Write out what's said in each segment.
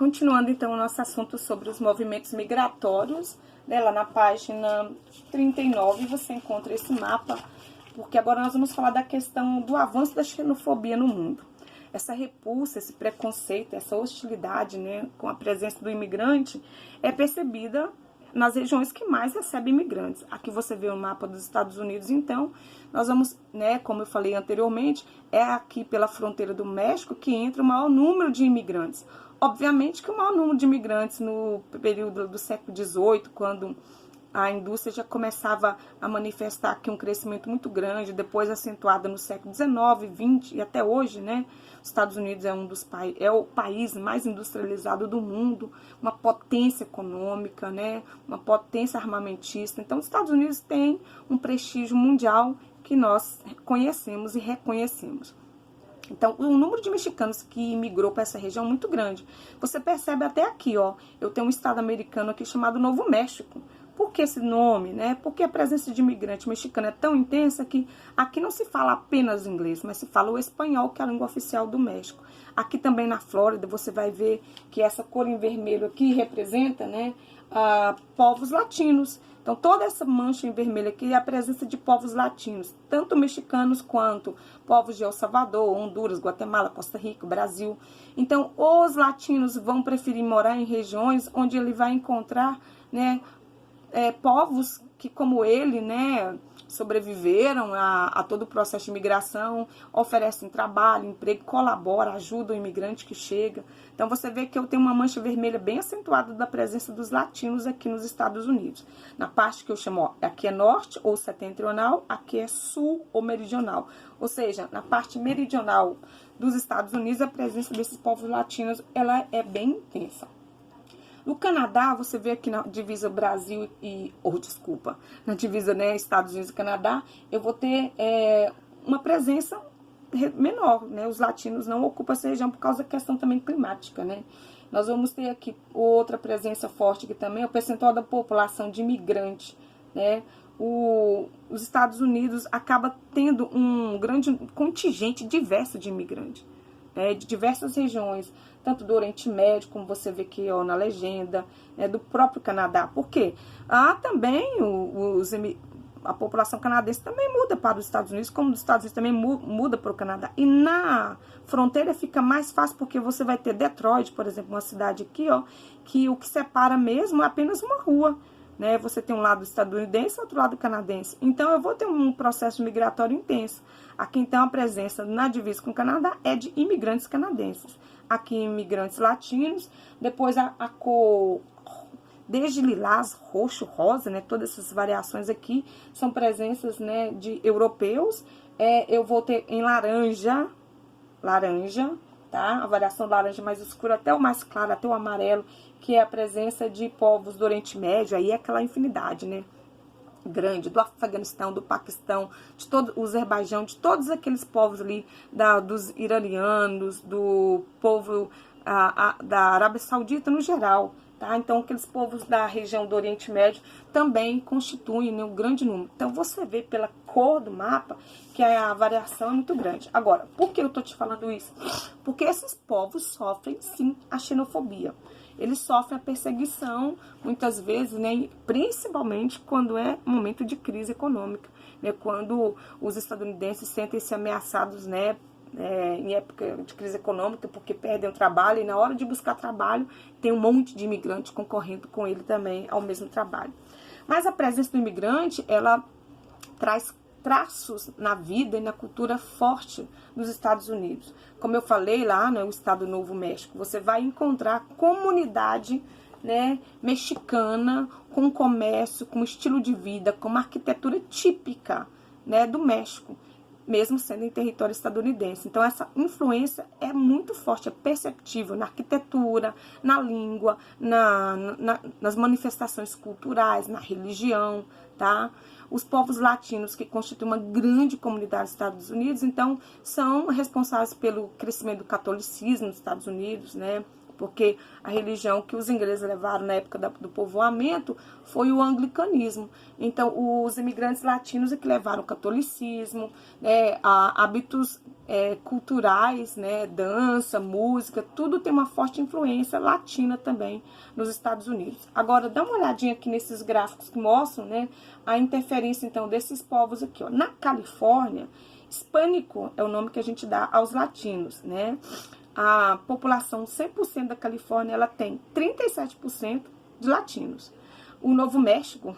Continuando, então, o nosso assunto sobre os movimentos migratórios, né, lá na página 39 você encontra esse mapa, porque agora nós vamos falar da questão do avanço da xenofobia no mundo. Essa repulsa, esse preconceito, essa hostilidade, né, com a presença do imigrante é percebida nas regiões que mais recebem imigrantes. Aqui você vê o mapa dos Estados Unidos, então, nós vamos, né, como eu falei anteriormente, é aqui pela fronteira do México que entra o maior número de imigrantes. Obviamente que o maior número de imigrantes no período do século XVIII, quando a indústria já começava a manifestar aqui um crescimento muito grande, depois acentuada no século XIX, XX e até hoje, né? Os Estados Unidos é o país mais industrializado do mundo, uma potência econômica, né? Uma potência armamentista. Então, os Estados Unidos têm um prestígio mundial que nós conhecemos e reconhecemos. Então, o número de mexicanos que imigrou para essa região é muito grande. Você percebe até aqui, ó, eu tenho um estado americano aqui chamado Novo México. Por que esse nome, né? Porque a presença de imigrante mexicano é tão intensa que aqui não se fala apenas inglês, mas se fala o espanhol, que é a língua oficial do México. Aqui também na Flórida, você vai ver que essa cor em vermelho aqui representa, né, povos latinos. Então, toda essa mancha em vermelho aqui é a presença de povos latinos, tanto mexicanos quanto povos de El Salvador, Honduras, Guatemala, Costa Rica, Brasil. Então, os latinos vão preferir morar em regiões onde ele vai encontrar, né, povos que, como ele, né, sobreviveram a todo o processo de imigração, oferecem trabalho, emprego, colaboram, ajudam o imigrante que chega. Então, você vê que eu tenho uma mancha vermelha bem acentuada da presença dos latinos aqui nos Estados Unidos. Na parte que eu chamo, ó, aqui é norte ou setentrional, aqui é sul ou meridional. Ou seja, na parte meridional dos Estados Unidos, a presença desses povos latinos, ela é bem intensa. No Canadá, você vê aqui na divisa Brasil na divisa, né, Estados Unidos e Canadá, eu vou ter uma presença menor, né? Os latinos não ocupam essa região por causa da questão também climática, né? Nós vamos ter aqui outra presença forte aqui também, o percentual da população de imigrante, né? Os Estados Unidos acaba tendo um grande contingente diverso de imigrantes, né, de diversas regiões, tanto do Oriente Médio, como você vê aqui, ó, na legenda, né, do próprio Canadá. Por quê? Também a população canadense também muda para os Estados Unidos, como os Estados Unidos também muda para o Canadá. E na fronteira fica mais fácil, porque você vai ter Detroit, por exemplo, uma cidade aqui, ó, que o que separa mesmo é apenas uma rua, né? Você tem um lado estadunidense e outro lado canadense. Então, eu vou ter um processo migratório intenso. Aqui, então, a presença na divisa com o Canadá é de imigrantes canadenses. Aqui, imigrantes latinos. Depois, a cor, desde lilás, roxo, rosa, né? Todas essas variações aqui são presenças, né, de europeus. Eu vou ter em laranja, tá? A variação laranja mais escura até o mais claro, até o amarelo, que é a presença de povos do Oriente Médio, aí é aquela infinidade, né, grande, do Afeganistão, do Paquistão, de todo o Azerbaijão, de todos aqueles povos ali, dos iranianos, do povo da Arábia Saudita no geral, tá? Então, aqueles povos da região do Oriente Médio também constituem, né, um grande número. Então, você vê pela cor do mapa que a variação é muito grande. Agora, por que eu tô te falando isso? Porque esses povos sofrem, sim, a xenofobia. Eles sofrem a perseguição, muitas vezes, né, principalmente quando é momento de crise econômica, né, quando os estadunidenses sentem-se ameaçados, né, em época de crise econômica, porque perdem o trabalho, e na hora de buscar trabalho tem um monte de imigrantes concorrendo com ele também ao mesmo trabalho. Mas a presença do imigrante, ela traz traços na vida e na cultura forte dos Estados Unidos. Como eu falei lá no estado do Novo México, você vai encontrar comunidade, né, mexicana, com comércio, com estilo de vida, com uma arquitetura típica, né, do México, mesmo sendo em território estadunidense. Então, essa influência é muito forte, é perceptível na arquitetura, na língua, nas manifestações culturais, na religião, tá? Os povos latinos, que constituem uma grande comunidade dos Estados Unidos, então, são responsáveis pelo crescimento do catolicismo nos Estados Unidos, né? porque a religião que os ingleses levaram na época do povoamento foi o anglicanismo. Então, os imigrantes latinos é que levaram o catolicismo, né, hábitos culturais, né, dança, música, tudo tem uma forte influência latina também nos Estados Unidos. Agora, dá uma olhadinha aqui nesses gráficos que mostram, né, a interferência, então, desses povos aqui, ó. Na Califórnia, hispânico é o nome que a gente dá aos latinos, né? A população 100% da Califórnia, ela tem 37% de latinos. O Novo México,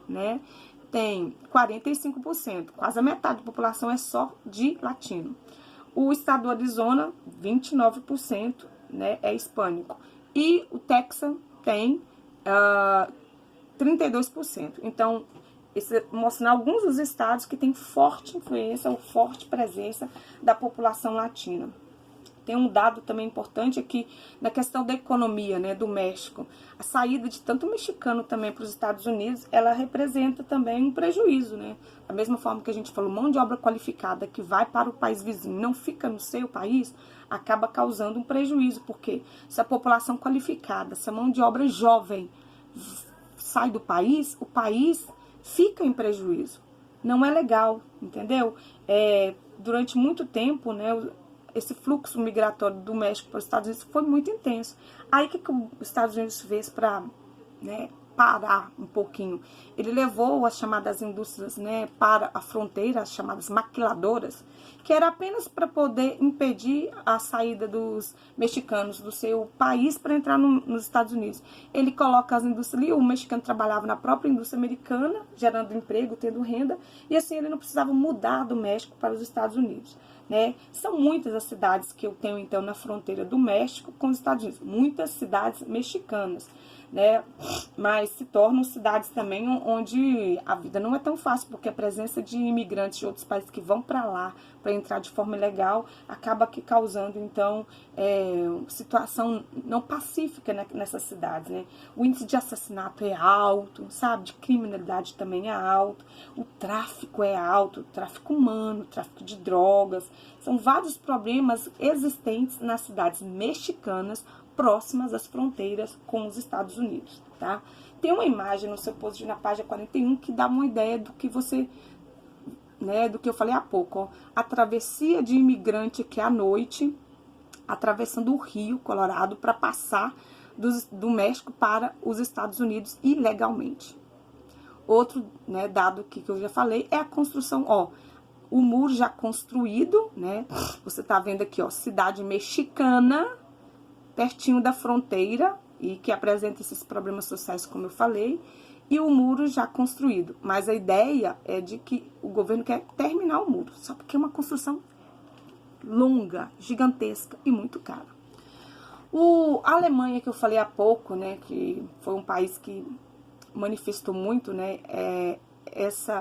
né, tem 45%, quase a metade da população é só de latino. O estado do Arizona, 29%, né, é hispânico. E o Texas tem 32%. Então, mostrando alguns dos estados que têm forte influência ou forte presença da população latina. Tem um dado também importante aqui na questão da economia, né, do México. A saída de tanto mexicano também para os Estados Unidos, ela representa também um prejuízo, né? Da mesma forma que a gente falou, mão de obra qualificada que vai para o país vizinho, não fica no seu país, acaba causando um prejuízo, porque se a população qualificada, se a mão de obra jovem sai do país, o país fica em prejuízo. Não é legal, entendeu? Durante muito tempo, né, esse fluxo migratório do México para os Estados Unidos foi muito intenso. Aí, o que os Estados Unidos fez para, né, parar um pouquinho? Ele levou as chamadas indústrias, né, para a fronteira, as chamadas maquiladoras, que era apenas para poder impedir a saída dos mexicanos do seu país para entrar nos Estados Unidos. Ele coloca as indústrias ali, o mexicano trabalhava na própria indústria americana, gerando emprego, tendo renda, e assim ele não precisava mudar do México para os Estados Unidos. Né? São muitas as cidades que eu tenho, então, na fronteira do México com os Estados Unidos. Muitas cidades mexicanas, né? Mas se tornam cidades também onde a vida não é tão fácil, porque a presença de imigrantes de outros países que vão para lá para entrar de forma ilegal acaba aqui causando, então, situação não pacífica nessas cidades, né? O índice de assassinato é alto, sabe? De criminalidade também é alto, o tráfico é alto, o tráfico humano, o tráfico de drogas. São vários problemas existentes nas cidades mexicanas próximas às fronteiras com os Estados Unidos, tá? Tem uma imagem no seu post na página 41 que dá uma ideia do que você, né, do que eu falei há pouco, ó. A travessia de imigrante aqui à noite, atravessando o Rio Colorado para passar do México para os Estados Unidos ilegalmente. Outro, né, dado que eu já falei é a construção, ó, o muro já construído, né? Você tá vendo aqui, ó, cidade mexicana, pertinho da fronteira, e que apresenta esses problemas sociais, como eu falei, e o muro já construído. Mas a ideia é de que o governo quer terminar o muro, só porque é uma construção longa, gigantesca e muito cara. A Alemanha, que eu falei há pouco, né, que foi um país que manifestou muito, né,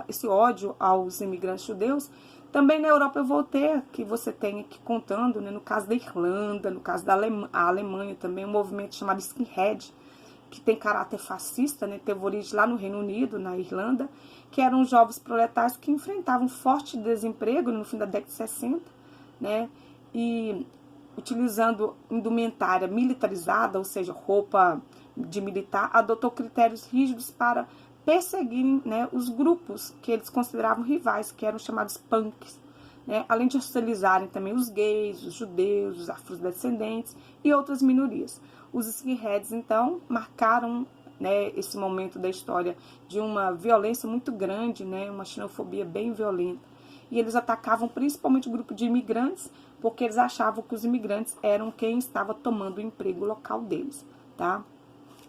esse ódio aos imigrantes judeus. Também na Europa eu vou ter, que você tem aqui contando, né, no caso da Irlanda, no caso da Alemanha também, um movimento chamado Skinhead, que tem caráter fascista, né, teve origem lá no Reino Unido, na Irlanda, que eram jovens proletários que enfrentavam forte desemprego no fim da década de 60, né, e utilizando indumentária militarizada, ou seja, roupa de militar, adotou critérios rígidos para perseguirem, né, os grupos que eles consideravam rivais, que eram chamados punks, né, além de hostilizarem também os gays, os judeus, os afrodescendentes e outras minorias. Os skinheads, então, marcaram, né, esse momento da história de uma violência muito grande, né, uma xenofobia bem violenta. E eles atacavam principalmente o grupo de imigrantes, porque eles achavam que os imigrantes eram quem estava tomando o emprego local deles, tá?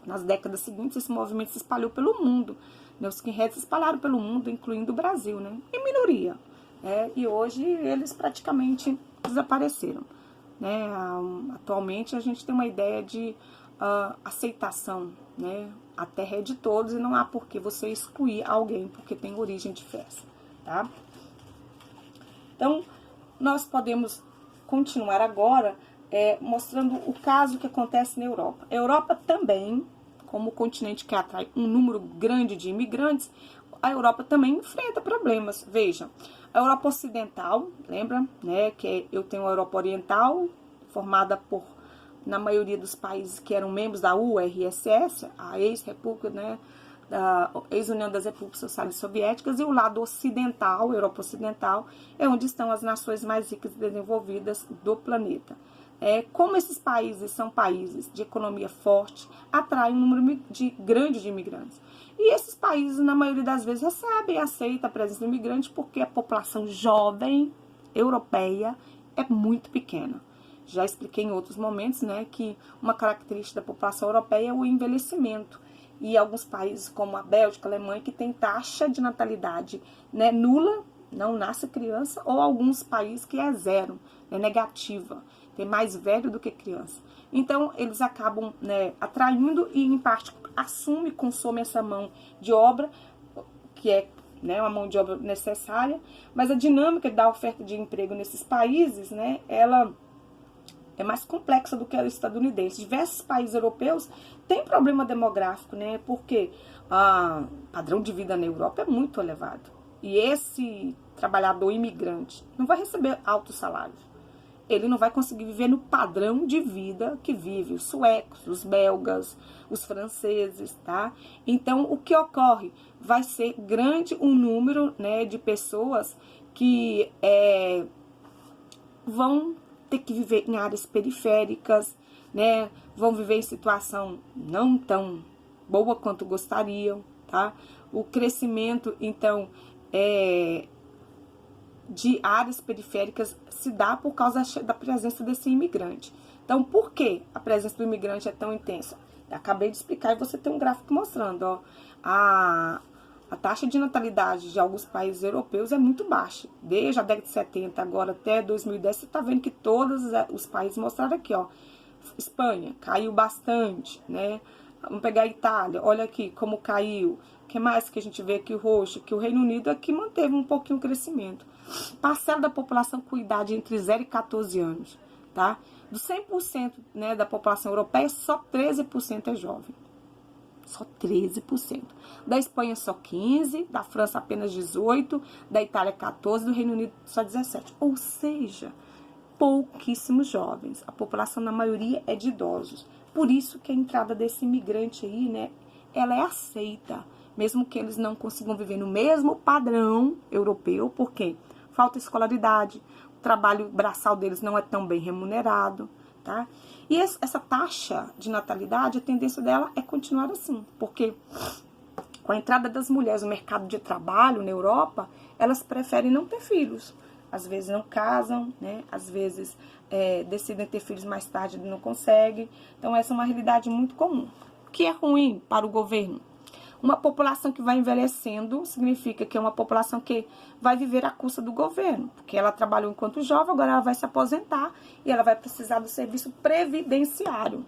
Nas décadas seguintes, esse movimento se espalhou pelo mundo, né? Os skinheads se espalharam pelo mundo, incluindo o Brasil, né? Em minoria, né? E hoje eles praticamente desapareceram, né? Atualmente a gente tem uma ideia de aceitação, né? A terra é de todos e não há por que você excluir alguém porque tem origem diversa, tá? Então, nós podemos continuar agora mostrando o caso que acontece na Europa. A Europa também, como o continente que atrai um número grande de imigrantes, a Europa também enfrenta problemas. Veja, a Europa Ocidental, lembra, né, que eu tenho a Europa Oriental, formada por na maioria dos países que eram membros da URSS, a ex-república, né, da ex-União das Repúblicas Socialistas Soviéticas, e o lado ocidental, Europa Ocidental, é onde estão as nações mais ricas e desenvolvidas do planeta. Como esses países são países de economia forte, atraem um número grande de imigrantes. E esses países, na maioria das vezes, recebem e aceitam a presença do imigrante porque a população jovem europeia é muito pequena. Já expliquei em outros momentos, né, que uma característica da população europeia é o envelhecimento. E alguns países, como a Bélgica, a Alemanha, que tem taxa de natalidade, né, nula, não nasce criança, ou alguns países que é zero, é negativa, tem mais velho do que criança. Então, eles acabam, né, atraindo e, em parte, consome essa mão de obra, que é, né, uma mão de obra necessária, mas a dinâmica da oferta de emprego nesses países, né, ela é mais complexa do que a estadunidense. Diversos países europeus têm problema demográfico, né, porque o padrão de vida na Europa é muito elevado. E esse trabalhador imigrante não vai receber altos salários. Ele não vai conseguir viver no padrão de vida que vive os suecos, os belgas, os franceses, tá? Então, o que ocorre? Vai ser grande um número, né, de pessoas que vão ter que viver em áreas periféricas, né? Vão viver em situação não tão boa quanto gostariam, tá? O crescimento, então, de áreas periféricas se dá por causa da presença desse imigrante. Então, por que a presença do imigrante é tão intensa? Eu acabei de explicar e você tem um gráfico mostrando, ó, a taxa de natalidade de alguns países europeus é muito baixa. Desde a década de 70 agora até 2010, você está vendo que todos os países mostraram aqui, ó. Espanha caiu bastante, né? Vamos pegar a Itália, olha aqui como caiu. O que mais que a gente vê aqui o roxo? Que o Reino Unido aqui manteve um pouquinho o crescimento. Parcela da população com idade entre 0 e 14 anos, tá? Do 100%, né, da população europeia, só 13% é jovem. Só 13%. Da Espanha, só 15%. Da França, apenas 18%. Da Itália, 14%. Do Reino Unido, só 17%. Ou seja, pouquíssimos jovens. A população, na maioria, é de idosos. Por isso que a entrada desse imigrante aí, né, ela é aceita. Mesmo que eles não consigam viver no mesmo padrão europeu. Por quê? Falta escolaridade. O trabalho braçal deles não é tão bem remunerado, tá? E essa taxa de natalidade, a tendência dela é continuar assim, porque com a entrada das mulheres no mercado de trabalho na Europa, elas preferem não ter filhos. Às vezes não casam, né? Às vezes decidem ter filhos mais tarde e não conseguem. Então, essa é uma realidade muito comum. O que é ruim para o governo? Uma população que vai envelhecendo significa que é uma população que vai viver à custa do governo, porque ela trabalhou enquanto jovem, agora ela vai se aposentar e ela vai precisar do serviço previdenciário.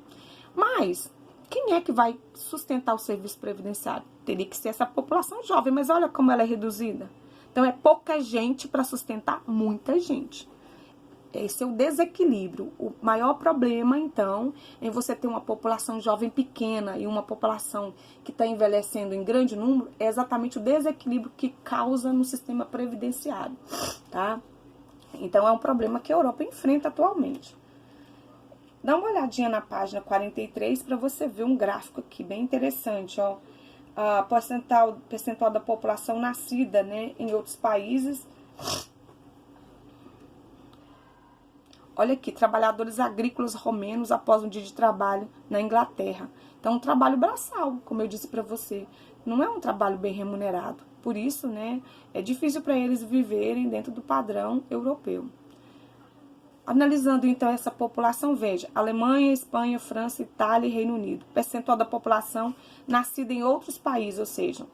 Mas quem é que vai sustentar o serviço previdenciário? Teria que ser essa população jovem, mas olha como ela é reduzida. Então, é pouca gente para sustentar muita gente. Esse é o desequilíbrio. O maior problema, então, em você ter uma população jovem pequena e uma população que está envelhecendo em grande número, é exatamente o desequilíbrio que causa no sistema previdenciário, tá? Então, é um problema que a Europa enfrenta atualmente. Dá uma olhadinha na página 43 para você ver um gráfico aqui bem interessante, ó. A percentual da população nascida, né, em outros países. Olha aqui, trabalhadores agrícolas romenos após um dia de trabalho na Inglaterra. Então, um trabalho braçal, como eu disse para você. Não é um trabalho bem remunerado. Por isso, né, é difícil para eles viverem dentro do padrão europeu. Analisando, então, essa população, veja, Alemanha, Espanha, França, Itália e Reino Unido. Percentual da população nascida em outros países, ou seja,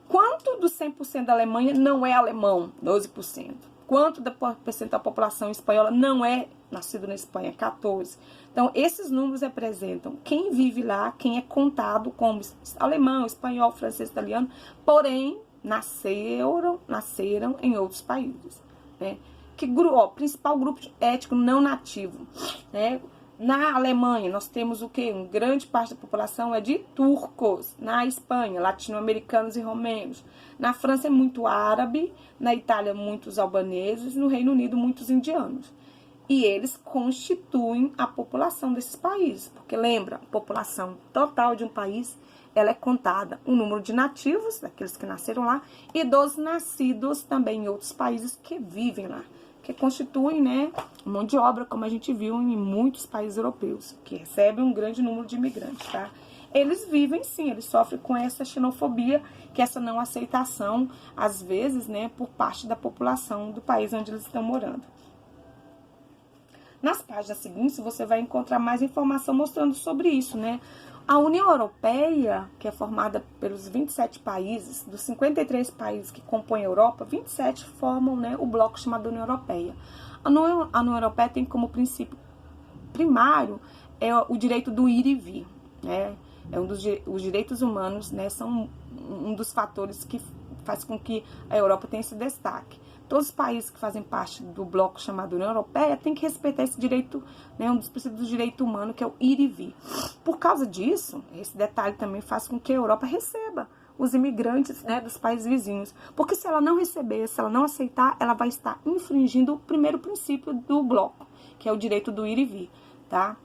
quanto dos 100% da Alemanha não é alemão? 12%. Quanto da percentual da população espanhola não é nascido na Espanha? 14%. Então, esses números representam quem vive lá, quem é contado como alemão, espanhol, francês, italiano, porém, nasceram em outros países, né? Principal grupo étnico não nativo, né? Na Alemanha, nós temos o quê? Uma grande parte da população é de turcos. Na Espanha, latino-americanos e romenos. Na França, é muito árabe. Na Itália, muitos albaneses. No Reino Unido, muitos indianos. E eles constituem a população desses países. Porque lembra, a população total de um país, ela é contada o número de nativos, daqueles que nasceram lá, e dos nascidos também em outros países que vivem lá, que constituem, né, mão de obra, como a gente viu em muitos países europeus, que recebem um grande número de imigrantes, tá? Eles vivem, sim, eles sofrem com essa xenofobia, que é essa não aceitação, às vezes, né, por parte da população do país onde eles estão morando. Nas páginas seguintes, você vai encontrar mais informação mostrando sobre isso, né? A União Europeia, que é formada pelos 27 países, dos 53 países que compõem a Europa, 27 formam, né, o bloco chamado União Europeia. A União Europeia tem como princípio primário o direito do ir e vir, né? Os direitos humanos, né, são um dos fatores que faz com que a Europa tenha esse destaque. Todos os países que fazem parte do bloco chamado União Europeia têm que respeitar esse direito, né, um dos princípios do direito humano, que é o ir e vir. Por causa disso, esse detalhe também faz com que a Europa receba os imigrantes, né, dos países vizinhos. Porque se ela não receber, se ela não aceitar, ela vai estar infringindo o primeiro princípio do bloco, que é o direito do ir e vir, tá?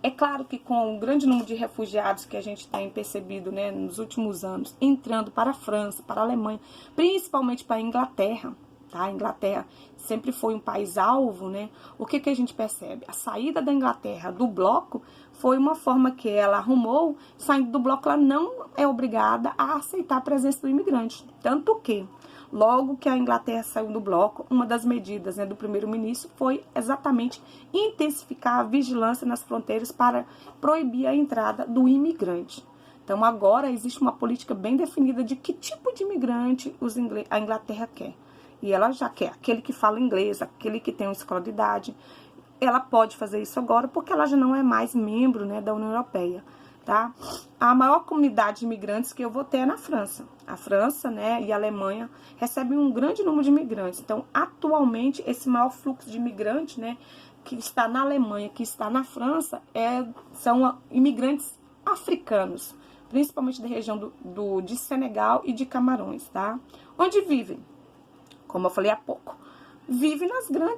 É claro que com o grande número de refugiados que a gente tem percebido, né, nos últimos anos, entrando para a França, para a Alemanha, principalmente para a Inglaterra, tá? A Inglaterra sempre foi um país alvo, né? O que a gente percebe? A saída da Inglaterra do bloco foi uma forma que ela arrumou. Saindo do bloco, ela não é obrigada a aceitar a presença do imigrante. Tanto que, logo que a Inglaterra saiu do bloco, uma das medidas, né, do primeiro-ministro foi exatamente intensificar a vigilância nas fronteiras para proibir a entrada do imigrante. Então, agora existe uma política bem definida de que tipo de imigrante a Inglaterra quer. E ela já quer aquele que fala inglês, aquele que tem uma escolaridade. Ela pode fazer isso agora porque ela já não é mais membro, né, da União Europeia, tá? A maior comunidade de imigrantes que eu vou ter é na França. A França, né, e a Alemanha recebem um grande número de imigrantes. Então, atualmente, esse maior fluxo de imigrantes, né, que está na Alemanha, que está na França, são imigrantes africanos, principalmente da região de Senegal e de Camarões, tá? Onde vivem? Como eu falei há pouco, vive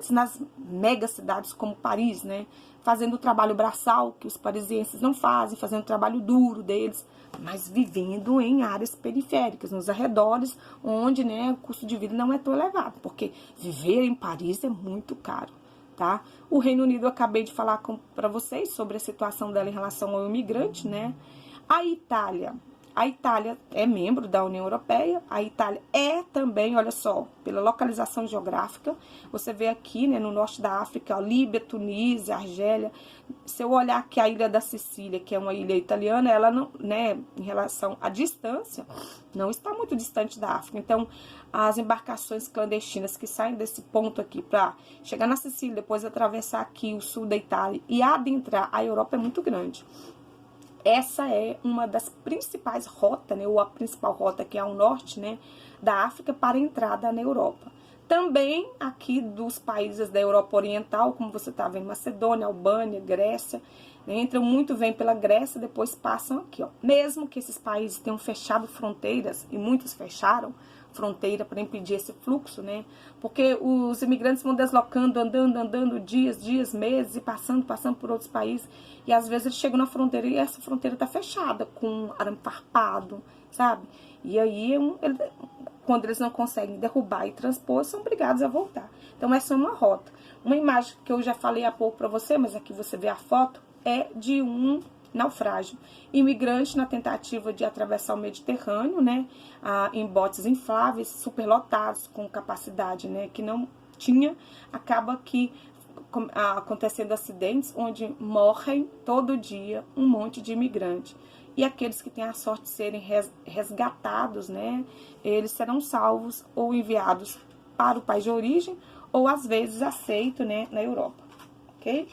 nas mega cidades como Paris, né? Fazendo o trabalho braçal que os parisienses não fazem, fazendo o trabalho duro deles, mas vivendo em áreas periféricas, nos arredores, onde, né, o custo de vida não é tão elevado, porque viver em Paris é muito caro, tá? O Reino Unido, eu acabei de falar para vocês sobre a situação dela em relação ao imigrante, né? A Itália é membro da União Europeia, a Itália é também, olha só, pela localização geográfica, você vê aqui, né, no norte da África, ó, Líbia, Tunísia, Argélia. Se eu olhar aqui a ilha da Sicília, que é uma ilha italiana, ela não, né, em relação à distância, não está muito distante da África. Então, as embarcações clandestinas que saem desse ponto aqui para chegar na Sicília, depois atravessar aqui o sul da Itália e adentrar a Europa é muito grande. Essa é uma das principais rotas, né, ou a principal rota, que é ao norte, né, da África para a entrada na Europa. Também aqui dos países da Europa Oriental, como você está vendo, Macedônia, Albânia, Grécia, né, entram muito, vêm pela Grécia, depois passam aqui, ó. Mesmo que esses países tenham fechado fronteiras, e muitos fecharam fronteira para impedir esse fluxo, né? Porque os imigrantes vão deslocando, andando dias, meses e passando por outros países. E às vezes eles chegam na fronteira e essa fronteira está fechada, com arame farpado, sabe? E aí, quando eles não conseguem derrubar e transpor, são obrigados a voltar. Então, essa é uma rota. Uma imagem que eu já falei há pouco para você, mas aqui você vê a foto, é de um naufrágio. Imigrante na tentativa de atravessar o Mediterrâneo, né, em botes infláveis, superlotados, com capacidade, né, que não tinha, acaba que acontecendo acidentes onde morrem todo dia um monte de imigrantes. E aqueles que têm a sorte de serem resgatados, né, eles serão salvos ou enviados para o país de origem, ou às vezes aceitos, né, na Europa, ok?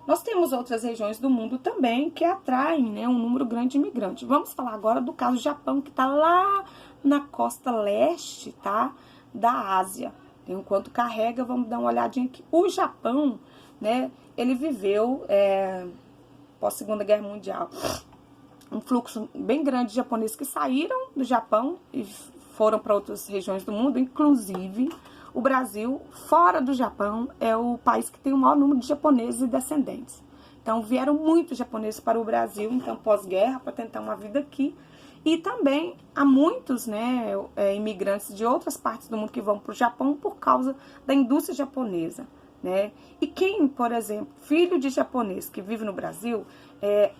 Nós temos outras regiões do mundo também que atraem, né, um número grande de imigrantes. Vamos falar agora do caso do Japão, que está lá na costa leste, tá, da Ásia. Enquanto carrega, vamos dar uma olhadinha aqui. O Japão, né, ele viveu, pós Segunda Guerra Mundial, um fluxo bem grande de japoneses que saíram do Japão e foram para outras regiões do mundo, inclusive o Brasil, fora do Japão, é o país que tem o maior número de japoneses e descendentes. Então, vieram muitos japoneses para o Brasil, então, pós-guerra, para tentar uma vida aqui. E também há muitos, né, imigrantes de outras partes do mundo que vão para o Japão por causa da indústria japonesa, né? E quem, por exemplo, filho de japonês que vive no Brasil,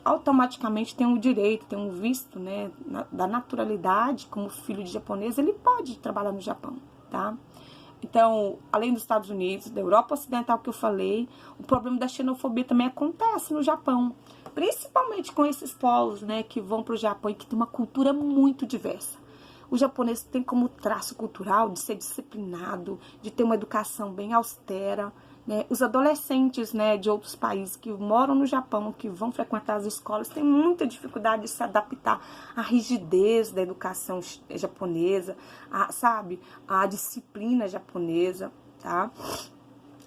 automaticamente tem um direito, tem um visto, né, da naturalidade, como filho de japonês, ele pode trabalhar no Japão, tá? Então, além dos Estados Unidos, da Europa Ocidental que eu falei, o problema da xenofobia também acontece no Japão. Principalmente com esses povos, né, que vão para o Japão e que tem uma cultura muito diversa. O japonês tem como traço cultural de ser disciplinado, de ter uma educação bem austera, né? Os adolescentes, né, de outros países que moram no Japão, que vão frequentar as escolas, têm muita dificuldade de se adaptar à rigidez da educação japonesa, a disciplina japonesa, tá?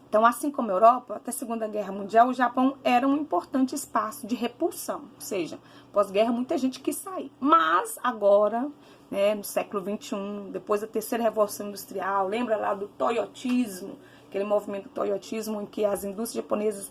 Então, assim como a Europa, até a Segunda Guerra Mundial, o Japão era um importante espaço de repulsão. Ou seja, pós-guerra, muita gente quis sair. Mas agora, né, no século XXI, depois da terceira Revolução Industrial, lembra lá do toyotismo, aquele movimento toyotismo em que as indústrias japonesas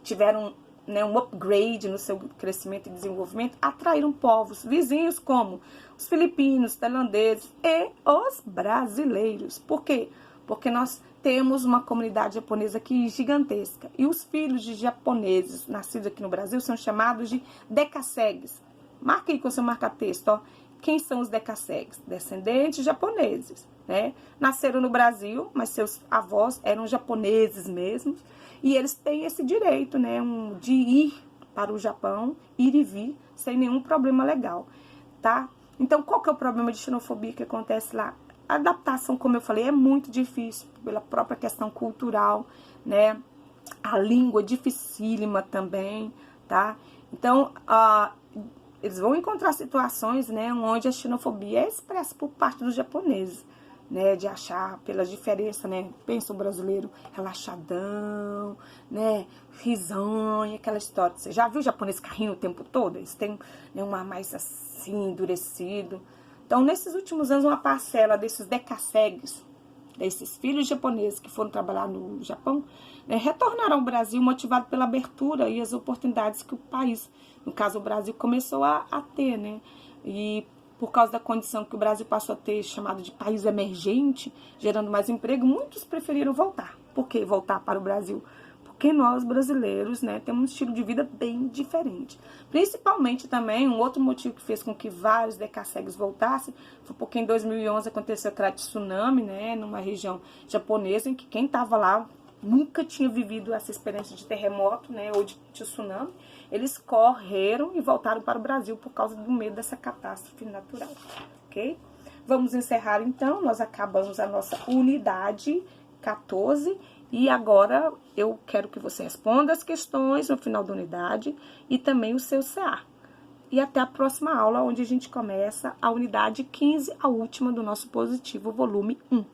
tiveram, né, um upgrade no seu crescimento e desenvolvimento, atraíram povos vizinhos como os filipinos, tailandeses e os brasileiros. Por quê? Porque nós temos uma comunidade japonesa aqui gigantesca. E os filhos de japoneses nascidos aqui no Brasil são chamados de decassegues. Marca aí com o seu marca-texto, ó. Quem são os decassegues? Descendentes japoneses, né? Nasceram no Brasil, mas seus avós eram japoneses mesmo. E eles têm esse direito, né, de ir para o Japão, ir e vir, sem nenhum problema legal, tá? Então, qual que é o problema de xenofobia que acontece lá? A adaptação, como eu falei, é muito difícil, pela própria questão cultural, né? A língua é dificílima também, tá? Então, eles vão encontrar situações, né, onde a xenofobia é expressa por parte dos japoneses, né, de achar pela diferença, né, pensa o brasileiro relaxadão, né, risonho, aquela história. Você já viu o japonês ficar rindo o tempo todo? Eles têm, né, um ar mais assim, endurecido. Então, nesses últimos anos, uma parcela desses decassegues, desses filhos japoneses que foram trabalhar no Japão, né, retornaram ao Brasil motivado pela abertura e as oportunidades que o país, no caso o Brasil, começou a ter, né? E por causa da condição que o Brasil passou a ter, chamado de país emergente, gerando mais emprego, muitos preferiram voltar. Por que voltar para o Brasil? Porque nós, brasileiros, né, temos um estilo de vida bem diferente. Principalmente também, um outro motivo que fez com que vários decassegues voltassem, foi porque em 2011 aconteceu aquele tsunami, né, numa região japonesa, em que quem estava lá nunca tinha vivido essa experiência de terremoto, né, ou de tsunami. Eles correram e voltaram para o Brasil por causa do medo dessa catástrofe natural, ok? Vamos encerrar então, nós acabamos a nossa unidade 14 e agora eu quero que você responda as questões no final da unidade e também o seu CA. E até a próxima aula, onde a gente começa a unidade 15, a última do nosso positivo, volume 1.